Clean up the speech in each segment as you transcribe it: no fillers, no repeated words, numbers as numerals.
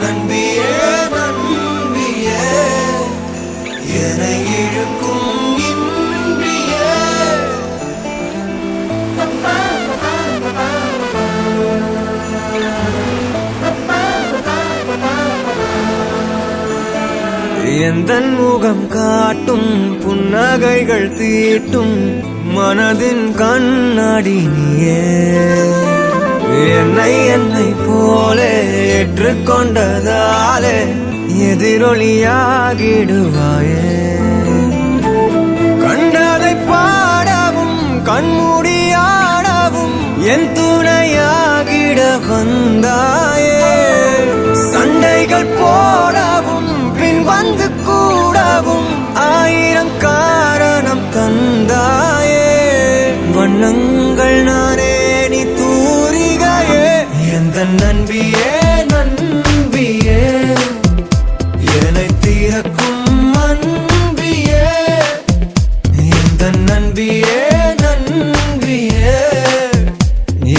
நண்பியே நண்பியே என்னை இழுக்கும் இன்றியே. எந்தன் முகம் காட்டும் புன்னகைகள் தீட்டும் மனதின் கண்ணாடி நீயே. என்னை போலே ஏற்றுக்கொண்டதாலே எதிரொலியாகிடுவாயே. கண்டதை பாடவும் கண்மூடியாடவும் என் துணையாகிட வந்தாயே. சண்டைகள் போடவும் பின் வந்து கூடவும் ஆயிரம் காரணம் தந்தாயே. வண்ணங்கள் நானே நீ தூரிகையே. எந்த நண்பியே நண்பியே என்னை தீரக்கும் அன்பியே. எந்த நண்பியே நண்பியே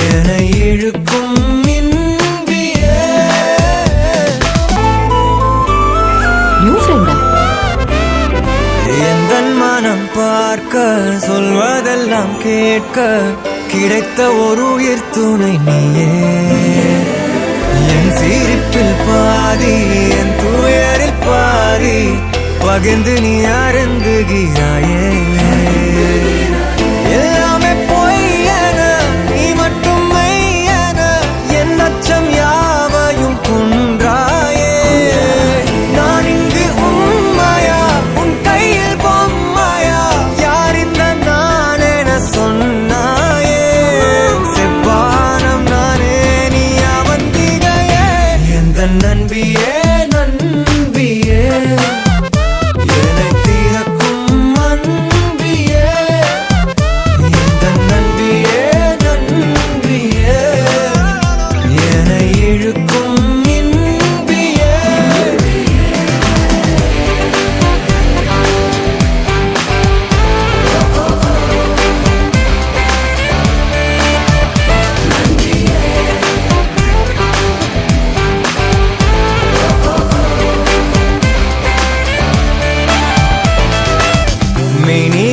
என்னை இழுக்கும் இன்பியே. எந்த மனம் பார்க்க சொல்வதெல்லாம் கேட்க கிடைத்த ஒரு உயிர் துணை நீயே. என் சிரிப்பில் பாதி என் துயரில் பாதி பகிர்ந்து நீ அருந்துகிறாயே. எல்லாமே பொய்யென நீ மட்டும் மெய்யென என் அச்சம் யாவையும் கொன்றாயே. நான் இங்கு உண்மையா உன் கையில் பொம்மையா யார் இந்த நான் என சொன்னாயே. செவ்வானம் நானே நீ அவந்திகையே. எந்த நண்பியே நண்பியே என்னை தீரக்கும் அன்பியே. எந்த நண்பியே நண்பியே என்னை இழுக்கும் இன்பியே.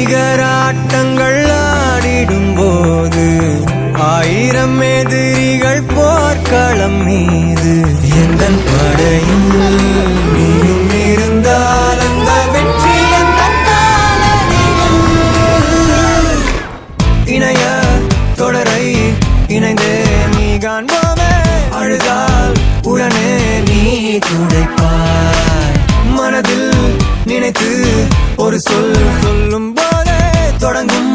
மெய்நிகராட்டங்கள் ஆடிடும் போது ஆயிரம் எதிரிகள் போர்க்களம் மீது எந்தன் படையும் நீயும் இருந்தால் அந்த வெற்றி எந்தன் காலடியில். இணைய தொடரை இணைந்தே நீ காண்போமே. அழுதால் உடனே நீ துடைப்பாய். மனதில் நினைத்து ஒரு சொல்லும் போதே தொடங்கும்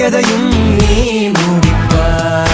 எதையும் நீ முடிப்பாய்.